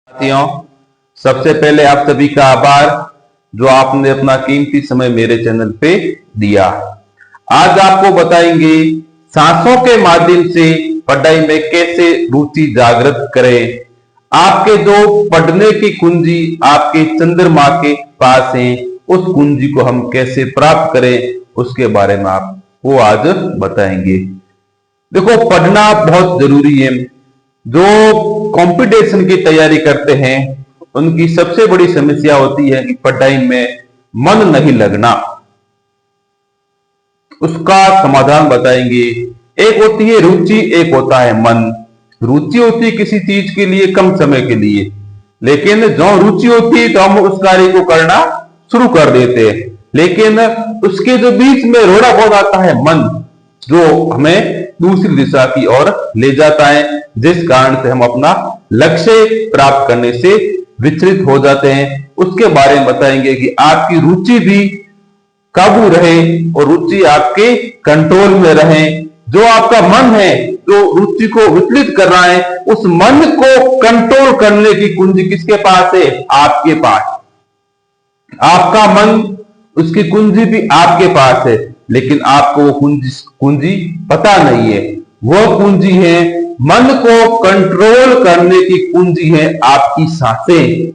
साथियों, सबसे पहले आप सभी का आभार जो आपने अपना कीमती समय मेरे चैनल पे दिया। आज आपको बताएंगे सांसों के माध्यम से पढ़ाई में कैसे रुचि जागृत करें। आपके जो पढ़ने की कुंजी आपके चंद्रमा के पास है, उस कुंजी को हम कैसे प्राप्त करें उसके बारे में आपको आज बताएंगे। देखो, पढ़ना बहुत जरूरी है। जो कंपटीशन की तैयारी करते हैं उनकी सबसे बड़ी समस्या होती है कि पढ़ाई में मन नहीं लगना। उसका समाधान बताएंगे। एक होती है रुचि, एक होता है मन। रुचि होती है किसी चीज के लिए कम समय के लिए, लेकिन जो रुचि होती है तो हम उस कार्य को करना शुरू कर देते हैं, लेकिन उसके जो बीच में रोड़ा बहुत आता है मन, जो हमें दूसरी दिशा की ओर ले जाता है, जिस कारण से हम अपना लक्ष्य प्राप्त करने से विचलित हो जाते हैं। उसके बारे में बताएंगे कि आपकी रुचि भी काबू रहे और रुचि आपके कंट्रोल में रहे। जो आपका मन है जो रुचि को विचलित कर रहा है, उस मन को कंट्रोल करने की कुंजी किसके पास है? आपके पास। आपका मन, उसकी कुंजी भी आपके पास है, लेकिन आपको वो कुंजी पता नहीं है। वो कुंजी है, मन को कंट्रोल करने की कुंजी है आपकी सांसें।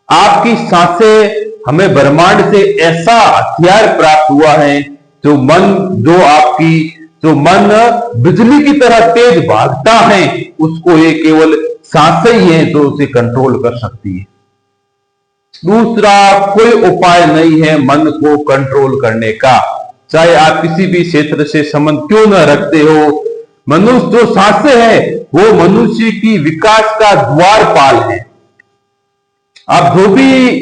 आपकी सांसें, हमें ब्रह्मांड से ऐसा हथियार प्राप्त हुआ है जो मन बिजली की तरह तेज भागता है, उसको ये केवल सांसें ही है जो उसे कंट्रोल कर सकती है। दूसरा कोई उपाय नहीं है मन को कंट्रोल करने का। चाहे आप किसी भी क्षेत्र से संबंध क्यों न रखते हो, मनुष्य जो सांसें है वो मनुष्य की विकास का द्वारपाल है। आप जो भी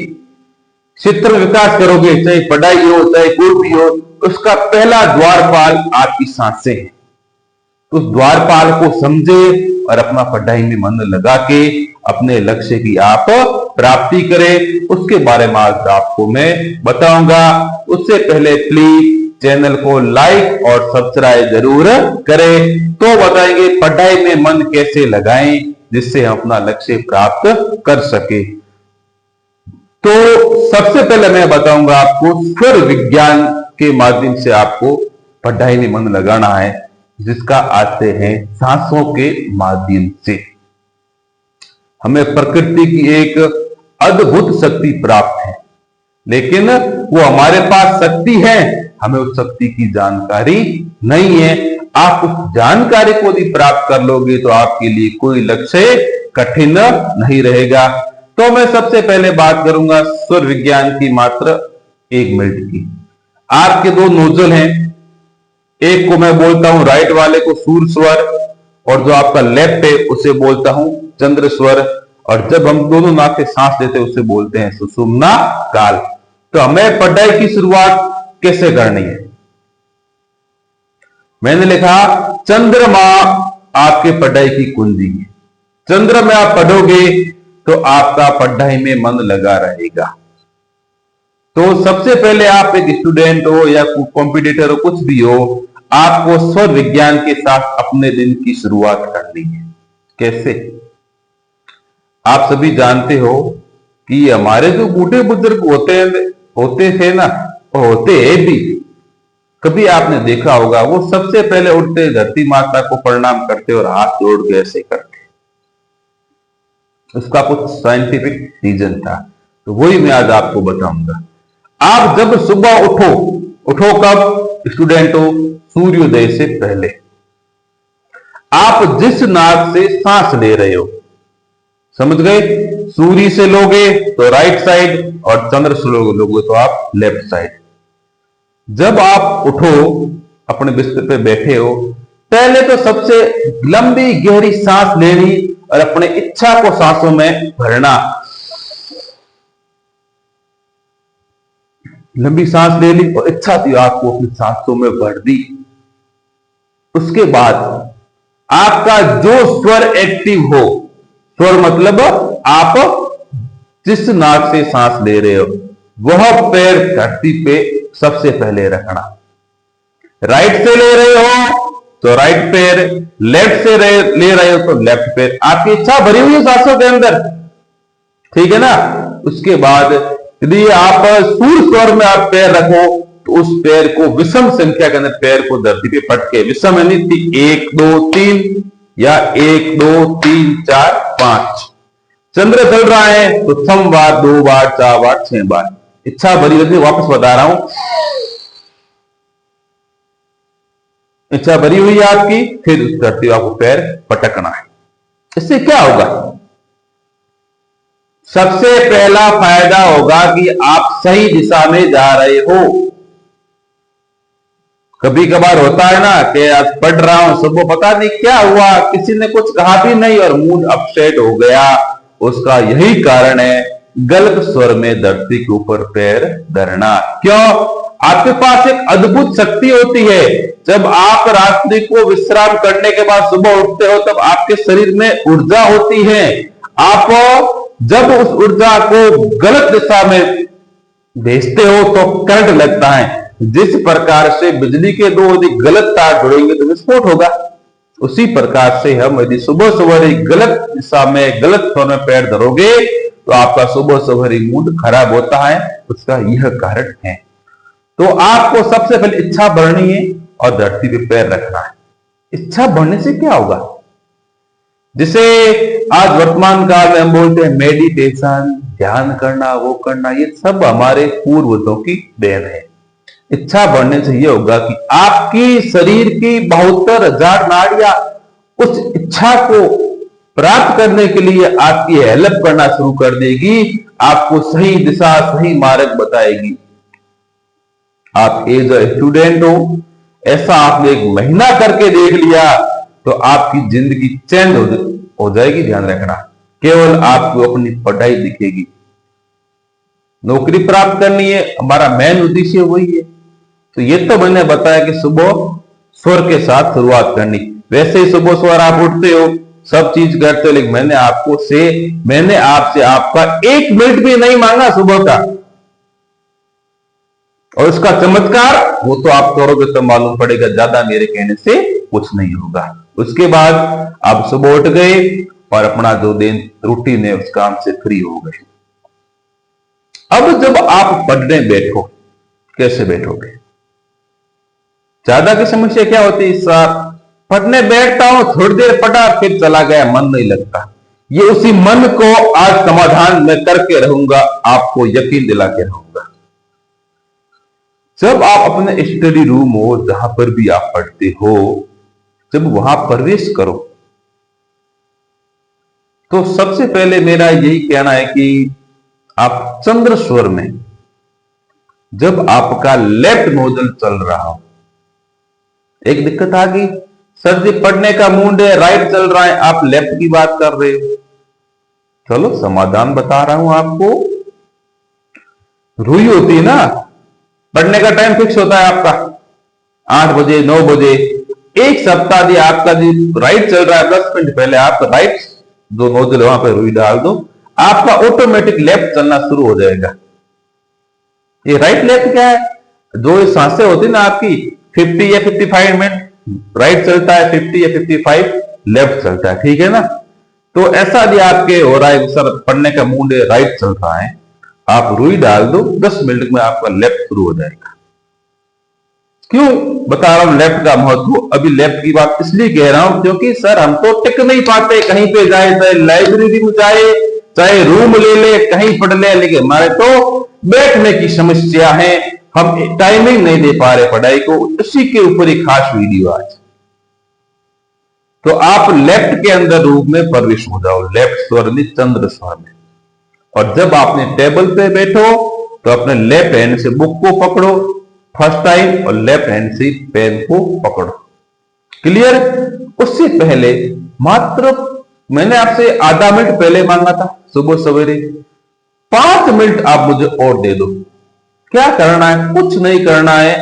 क्षेत्र में विकास करोगे, चाहे पढ़ाई हो चाहे कोई भी हो, उसका पहला द्वारपाल आपकी सांसें है। उस द्वारपाल को समझे और अपना पढ़ाई में मन लगा के अपने लक्ष्य की आप प्राप्ति करें। उसके बारे में आज आपको मैं बताऊंगा। उससे पहले प्लीज चैनल को लाइक और सब्सक्राइब जरूर करें। तो बताएंगे पढ़ाई में मन कैसे लगाएं जिससे हम अपना लक्ष्य प्राप्त कर सके। तो सबसे पहले मैं बताऊंगा आपको स्वर विज्ञान के माध्यम से आपको पढ़ाई में मन लगाना है, जिसका आते हैं सांसों के माध्यम से। हमें प्रकृति की एक अद्भुत शक्ति प्राप्त है, लेकिन वो हमारे पास शक्ति है, हमें उस शक्ति की जानकारी नहीं है। आप उस जानकारी को यदि प्राप्त कर लोगे तो आपके लिए कोई लक्ष्य कठिन नहीं रहेगा। तो मैं सबसे पहले बात करूंगा स्वर विज्ञान की मात्र 1 मिनट की। आपके 2 नोजल हैं, एक को मैं बोलता हूं राइट वाले को सूर्य स्वर, और जो आपका लेफ्ट है उसे बोलता हूं चंद्र स्वर। और जब हम दोनों नाक से सांस लेते हैं उसे बोलते हैं सुषुम्ना काल। तो हमें पढ़ाई की शुरुआत कैसे करनी है? मैंने लिखा चंद्रमा आपके पढ़ाई की कुंजी है। चंद्र में आप पढ़ोगे तो आपका पढ़ाई में मन लगा रहेगा। तो सबसे पहले आप एक स्टूडेंट हो या कॉम्पिटिटर हो, कुछ भी हो, आपको स्वर विज्ञान के साथ अपने दिन की शुरुआत करनी है। कैसे? आप सभी जानते हो कि हमारे जो बूढ़े बुजुर्ग होते थे ना, होते हैं भी, कभी आपने देखा होगा वो सबसे पहले उठते धरती माता को प्रणाम करते और हाथ जोड़ के ऐसे करते। उसका कुछ साइंटिफिक रीजन था, तो वही मैं आज आपको बताऊंगा। आप जब सुबह उठो कब? स्टूडेंट हो, सूर्योदय से पहले। आप जिस नाक से सांस ले रहे हो, समझ गए? सूर्य से लोगे तो राइट साइड और चंद्र से लोगे तो आप लेफ्ट साइड। जब आप उठो, अपने बिस्तर पे बैठे हो, पहले तो सबसे लंबी गहरी सांस लेनी और अपने इच्छा को सांसों में भरना। लंबी सांस ले ली और इच्छा थी आपको अपनी सांसों में भर दी। उसके बाद आपका जो स्वर एक्टिव हो, स्वर मतलब आप जिस नाक से सांस ले रहे हो, वह पैर धरती पे सबसे पहले रखना। राइट से ले रहे हो तो राइट पैर, लेफ्ट से ले रहे हो तो लेफ्ट पैर। आपकी इच्छा भरी हुई है सांसों के अंदर, ठीक है ना। उसके बाद यदि आप सूर्य स्वर में आप पैर रखो तो उस पैर को विषम संख्या के अंदर पैर को धरती पे पटके, विषम यानी 1 2 3 या 1 2 3 4 5। चंद्र चल रहा है तो सम बार 2 बार 4 बार 6 बार। इच्छा भरी होती है, वापस बता रहा हूं, इच्छा भरी हुई है आपकी, फिर उस धरती को आपको पैर पटकना है। इससे क्या होगा? सबसे पहला फायदा होगा कि आप सही दिशा में जा रहे हो। कभी कभार होता है ना कि आज पढ़ रहा हूं, सबको पता नहीं क्या हुआ, किसी ने कुछ कहा भी नहीं और मूड अपसेट हो गया। उसका यही कारण है गलत स्वर में धरती के ऊपर पैर धरना। क्यों? आपके पास एक अद्भुत शक्ति होती है। जब आप रात्रि को विश्राम करने के बाद सुबह उठते हो तब आपके शरीर में ऊर्जा होती है। आप जब उस ऊर्जा को गलत दिशा में भेजते हो तो करंट लगता है। जिस प्रकार से बिजली के दो यदि गलत तार जुड़ेंगे तो विस्फोट होगा, उसी प्रकार से हम यदि सुबह सवेरे गलत दिशा में गलत स्वर में पैर धरोगे तो आपका सुबह सवेरे मूड खराब होता है। उसका यह कारण है। तो आपको सबसे पहले इच्छा बढ़नी है और धरती पे पैर रखना है। इच्छा बढ़ने से क्या होगा? जिसे आज वर्तमान काल में हम बोलते हैं मेडिटेशन, ध्यान करना, वो करना, ये सब हमारे पूर्वजों की देन है। इच्छा बढ़ने से यह होगा कि आपकी शरीर की 72,000 नाड़ियां उस इच्छा को प्राप्त करने के लिए आपकी हेल्प करना शुरू कर देगी, आपको सही दिशा, सही मार्ग बताएगी। आप एज ए स्टूडेंट हो, ऐसा आपने 1 महीना करके देख लिया तो आपकी जिंदगी चेंज हो जाएगी। ध्यान रखना, केवल आपको अपनी पढ़ाई दिखेगी। नौकरी प्राप्त करनी है, हमारा मेन उद्देश्य वही है। तो ये तो मैंने बताया कि सुबह स्वर के साथ शुरुआत करनी। वैसे ही सुबह स्वर आप उठते हो, सब चीज करते हो, लेकिन मैंने आपसे आपका 1 मिनट भी नहीं मांगा सुबह का, और उसका चमत्कार वो तो आप करोगे तो मालूम पड़ेगा, ज्यादा मेरे कहने से कुछ नहीं होगा। उसके बाद आप सुबह उठ गए और अपना जो दिन रूटीन है उस काम से फ्री हो गए। अब जब आप पढ़ने बैठो, कैसे बैठोगे? ज्यादा की समस्या क्या होती है? सर पढ़ने बैठता हूं, थोड़ी देर पढ़ा फिर चला गया, मन नहीं लगता। ये उसी मन को आज समाधान मैं करके रहूंगा, आपको यकीन दिला के रहूंगा। जब आप अपने स्टडी रूम हो, जहां पर भी आप पढ़ते हो, जब वहां प्रवेश करो तो सबसे पहले मेरा यही कहना है कि आप चंद्र स्वर में, जब आपका लेफ्ट नोजल चल रहा हो, एक दिक्कत आ गई, सर जी पढ़ने का मूड है, राइट चल रहा है, आप लेफ्ट की बात कर रहे हो। चलो समाधान बता रहा हूं आपको। रुई होती है ना, पढ़ने का टाइम फिक्स होता है आपका 8 बजे 9 बजे। एक सप्ताह दिया आपका जो राइट चल रहा है, 10 मिनट पहले आप राइट जो नोजल वहां पर रुई डाल दो, आपका ऑटोमेटिक लेफ्ट चलना शुरू हो जाएगा। ये राइट लेफ्ट क्या है? जो ये सांसें होती ना आपकी 50 या 55 मिनट राइट चलता है, 50 या 55 लेफ्ट चलता है, ठीक है ना। तो ऐसा भी आपके हो रहा है, सर पढ़ने का मूड है, राइट चल रहा है, आप रुई डाल दो, 10 मिनट में आपका लेफ्ट शुरू हो जाएगा। क्यों बता रहा हूं लेफ्ट का महत्व? अभी लेफ्ट की बात इसलिए कह रहा हूं क्योंकि सर हम तो टिक नहीं पाते, कहीं पे जाए, चाहे लाइब्रेरी में जाए, चाहे रूम ले ले, कहीं पढ़ ले, लेकिन हमारे तो बैठने की समस्या है, हम टाइमिंग नहीं दे पा रहे पढ़ाई को। उसी के ऊपर एक खास वीडियो आज। तो आप लेफ्ट के अंदर रूम में प्रवेश हो जाओ, लेफ्ट स्वर में, चंद्र स्वर में। और जब आपने टेबल पे बैठो तो अपने लेफ्ट हैंड से बुक को पकड़ो फर्स्ट टाइम, और लेफ्ट हैंड से पेन को पकड़ो। क्लियर? उससे पहले मात्र मैंने आपसे आधा मिनट पहले मांगा था, सुबह सवेरे 5 मिनट आप मुझे और दे दो। क्या करना है? कुछ नहीं करना है,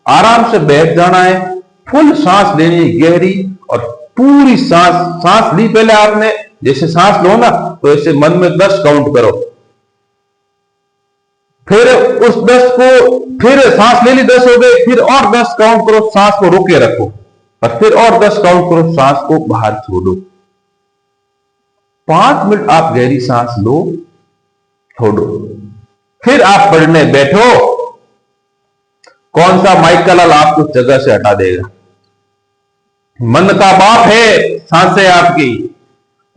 आराम से बैठ जाना है, फुल सांस लेनी है गहरी, और पूरी सांस ली पहले आपने, जैसे सांस लो ना तो ऐसे मन में 10 काउंट करो, फिर उस 10 को, फिर सांस ले ली 10 हो गए, फिर और 10 काउंट करो, सांस को रोके रखो, और फिर और 10 काउंट करो, सांस को बाहर छोड़ो। 5 मिनट आप गहरी सांस लो, छोड़ो। फिर आप पढ़ने बैठो, कौन सा माइकल आपको जगह से हटा देगा? मन का बाप है सांसें आपकी,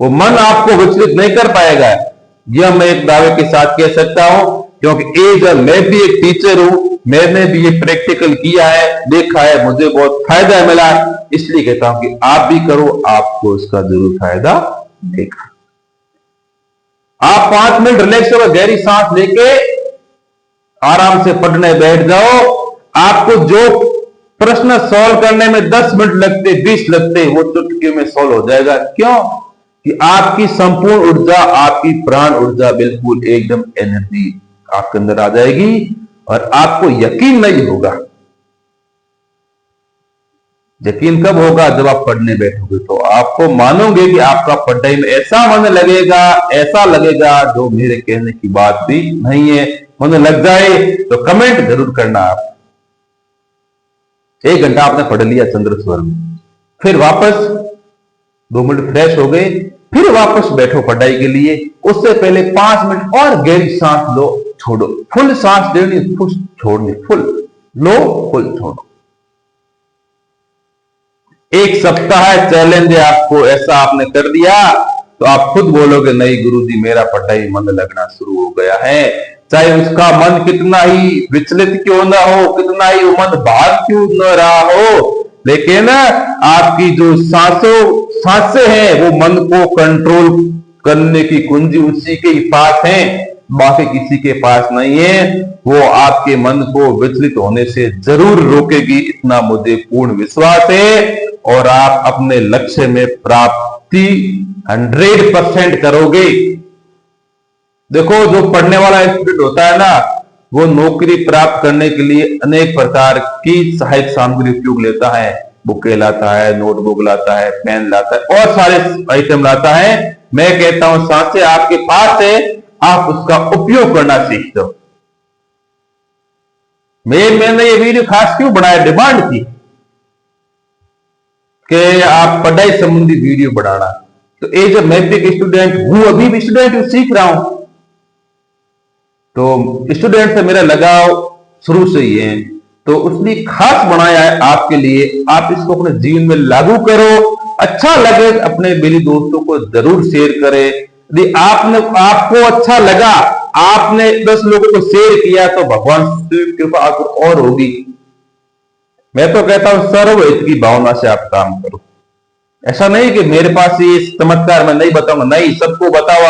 वो मन आपको विचलित नहीं कर पाएगा। यह मैं एक दावे के साथ कह सकता हूं, क्योंकि मैं भी एक टीचर हूं, मैंने भी ये प्रैक्टिकल किया है, देखा है, मुझे बहुत फायदा मिला, इसलिए कहता हूं कि आप भी करो, आपको इसका जरूर फायदा मिलेगा। आप 5 मिनट रिलैक्स होकर गहरी सांस लेके आराम से पढ़ने बैठ जाओ। आपको जो प्रश्न सॉल्व करने में 10 मिनट लगते, 20 लगते, वो चुटकियों में सॉल्व हो जाएगा। क्यों? कि आपकी संपूर्ण ऊर्जा, आपकी प्राण ऊर्जा बिल्कुल एकदम एनर्जी आपके अंदर आ जाएगी और आपको यकीन नहीं होगा। यकीन कब होगा? जब आप पढ़ने बैठोगे, तो आपको मानोगे कि आपका पढ़ाई में ऐसा मन लगेगा, ऐसा लगेगा जो मेरे कहने की बात भी नहीं है। मन लग जाए तो कमेंट जरूर करना। आप 1 घंटा आपने पढ़ लिया चंद्रस्वर में, फिर वापस 2 मिनट फ्रेश हो गए, फिर वापस बैठो पढ़ाई के लिए। उससे पहले 5 मिनट और गहरी सांस लो, छोड़ो। फुल सांस लेनी, फुल छोड़नी, फुल लो, फुल छोड़ो। 1 सप्ताह चैलेंज है आपको, ऐसा आपने कर दिया तो आप खुद बोलोगे नहीं गुरुजी मेरा पढ़ाई मन लगना शुरू हो गया है। चाहे उसका मन कितना ही विचलित क्यों ना हो, कितना ही मन भाग क्यों न रहा हो, लेकिन आपकी जो सांसें हैं वो मन को कंट्रोल करने की कुंजी उसी के पास है, बाकी किसी के पास नहीं है। वो आपके मन को विचलित होने से जरूर रोकेगी, इतना मुझे पूर्ण विश्वास है। और आप अपने लक्ष्य में प्राप्ति 100% करोगे। देखो, जो पढ़ने वाला स्टूडेंट होता है ना, वो नौकरी प्राप्त करने के लिए अनेक प्रकार की सहायक सामग्री उपयोग लेता है। बुके लाता है, नोटबुक लाता है, पेन लाता है और सारे आइटम लाता है। मैं कहता हूं सांसें आपके पास है, आप उसका उपयोग करना सीख दो। मैंने ये वीडियो खास क्यों बनाया, डिमांड थी कि आप पढ़ाई संबंधी वीडियो बनाना। तो एज मैं भी एक स्टूडेंट हूं, अभी भी स्टूडेंट हूं, सीख रहा हूं। तो स्टूडेंट से मेरा लगाव शुरू से ही है, तो उसने खास बनाया है आपके लिए। आप इसको अपने जीवन में लागू करो, अच्छा लगे अपने मेरे दोस्तों को जरूर शेयर करें। यदि आपको अच्छा लगा, आपने 10 लोगों को शेयर किया, तो भगवान की कृपा और होगी। मैं तो कहता हूं सर्वहित की भावना से आप काम करो। ऐसा नहीं कि मेरे पास ये चमत्कार मैं नहीं बताऊंगा, नहीं, सबको बताओ।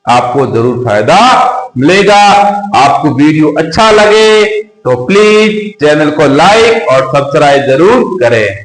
आपको जरूर फायदा मिलेगा। आपको वीडियो अच्छा लगे तो प्लीज चैनल को लाइक और सब्सक्राइब जरूर करें।